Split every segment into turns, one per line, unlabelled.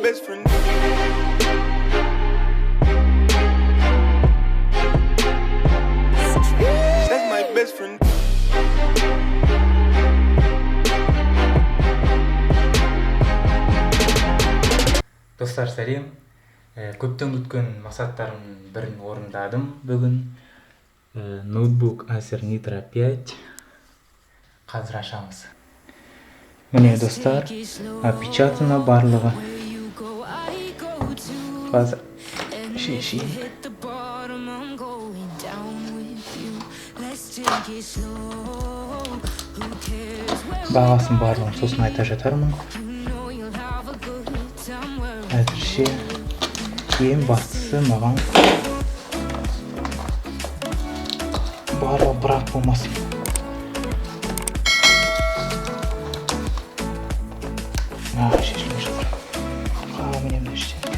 best friend. That's my best friend.
Достар, сәлем. Көптен күткен мақсаттарымның бірін орындадым. Бүгін ноутбук Acer Nitro 5 қазір ашамыз. Міне достар, опечатана барлығы. Қазір шешейін. Бағасын барлығын сосын айта жатармын. Әзірше ең бастысы маған барлығы бірақ болмасын. Шешілмей жатыр. Менен ештеңе.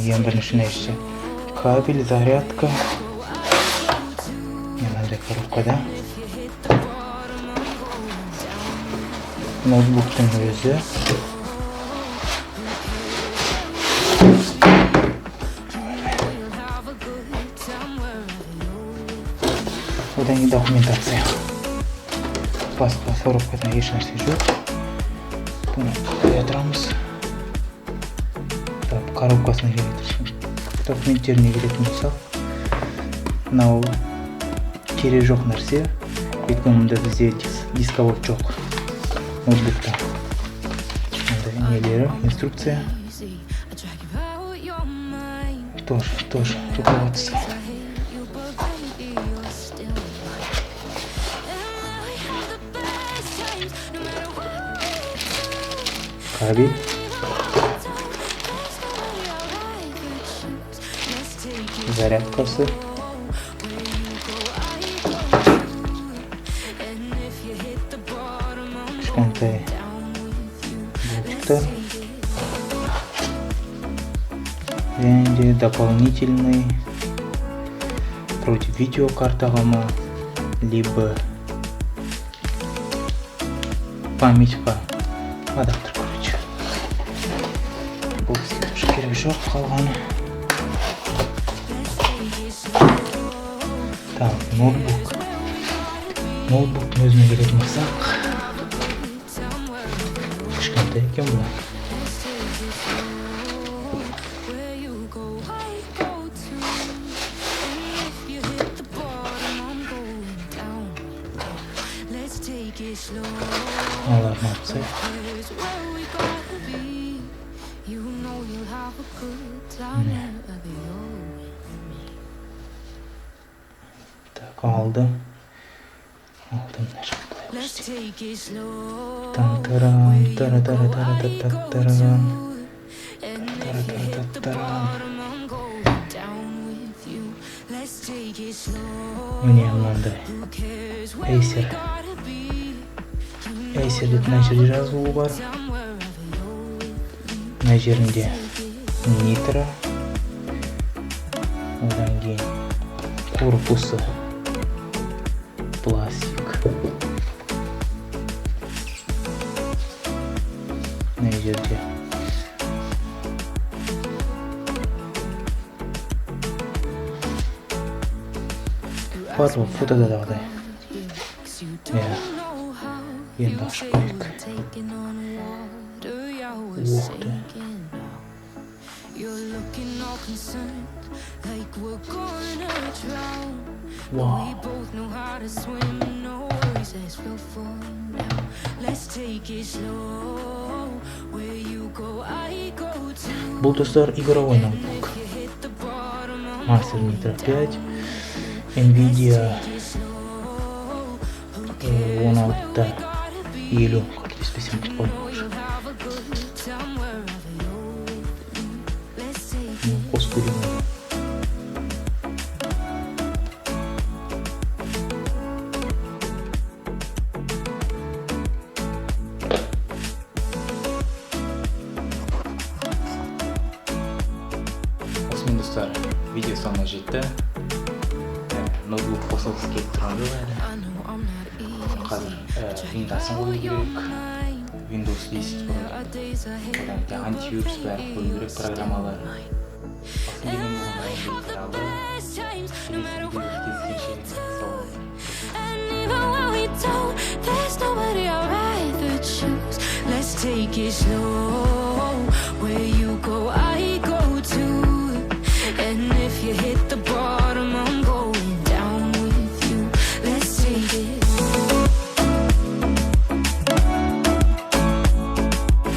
Ең бірінші нәрсе кабель, зарядка. Мынандай коробкада ноутбуктың өзі. Одан кейін документация. Басқа коробкада еш нәрсе жоқ. Бұны қоя тұрамыз. Коробкасына келетін документтеріне келетін болсақ, мынау керек жоқ нәрсе, өйткені мұнда бізде дисковод жоқ ноутбукта. Мындай нелері, инструкция тоже руководство. Кабель. Зарядкасы. Кішкентай блочектар. Және дополнительный против видеокартаға ма, либо памятьқа адаптер, короче. Бұл керек жоқ, қалғаны. Так, ноутбуктың өзіне келетін болсақ, кішкентай екен бұл. Аларны алсақ. Так, алдым мына жақта. Міне мынандай Acer деп мына жерде жазылуы бар. Мына жерінде Nitro. Одан кейін корпусы пластик. Мына жерде фотода дағыдай. Енді ашып көрейік. Оқты. Бұл достар игровой ноутбук. Acer Nitro 5, Nvidia 1650, как здесь писем похоже. Господи. достар, видео соңына жетті. Ноутбук қосылғысы келіп тұрған жоқ әлі. Қазір ұйымдасын қою керек, Windows 10 құру, одан кейін антивирус бәрі қою керек, программалар. Басын деген болғанда
Let's take it slow.